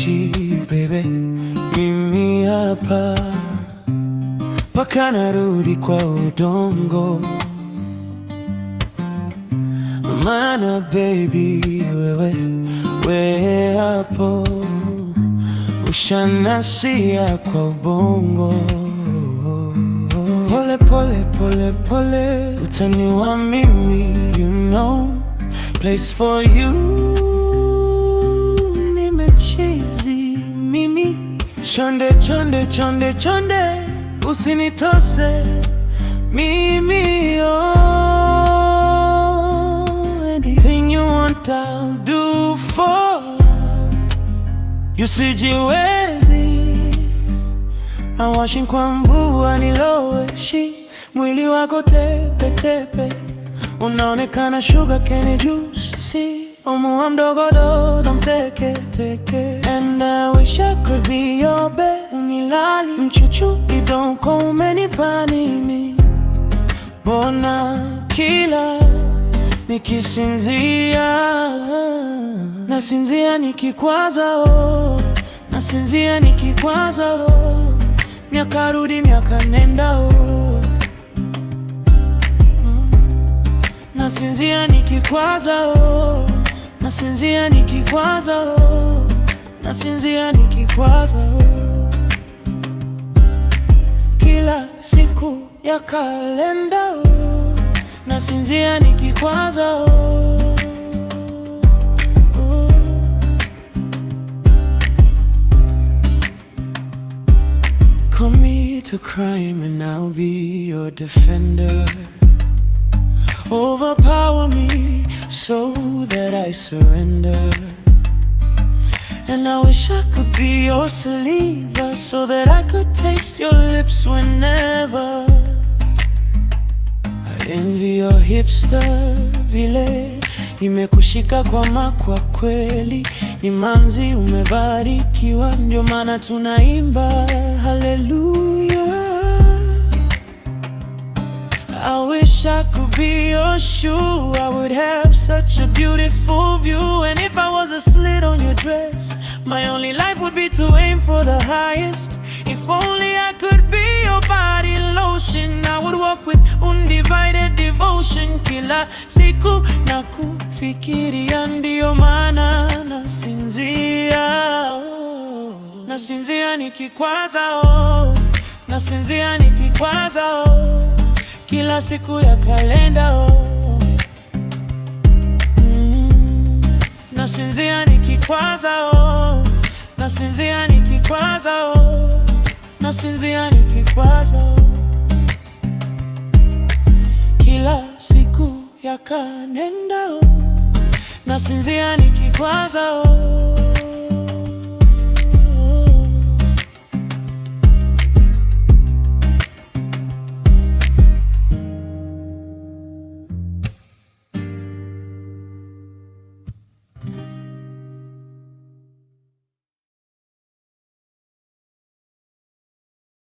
siachi baby, mimi hapa mpaka narudi kwa udongo. Maana baby wewe hapo ushanasia kwa ubongo. Pole pole pole pole utaniua mimi, you know, place for you. Nimechizi mimi, chonde chonde chonde chonde, usinitose mimi, anything you want I'll do for you. Sijiwezi awashi kwa mvua niloweshi, mwili wako tepe tepe, unaonekana sugar cane juice, si omua mdogo dodo mteke teke. And I wish I could be your bed, unilali mchuchu idonko umenipa nini, bona kila nikisinzia, nasinzia nikikwaza, nasinzia nikikwaza, miaka rudi miaka nenda, nasinzia nikikwaza, nasinzia nikikwaza, nasinzia nikikwaza, kila siku ya kalenda, nasinzia nikikwaza. Call me to crime and I'll be your defender. Overpower me so that I surrender. And I wish I could be your saliva so that I could taste your lips whenever. I envy your hipster vile imekushika kwa kweli, ni manzi umebarikiwa, ndio maana tunaimba hallelujah. I wish I could be your shoe, I would have such a beautiful view. And if I was a slit on your dress, my only life would be to aim for the highest. If only I could be your body lotion, I would walk with undivided devotion. Kila siku na kufikiria, ndio maana nasinzia, nasinzia nikikwaza, nasinzia nikikwaza, kila siku ya kalenda, nasinzia nikikwaza, nasinzia nikikwaza, nasinzia nikikwaza, kila siku ya kalenda, nasinzia nikikwaza.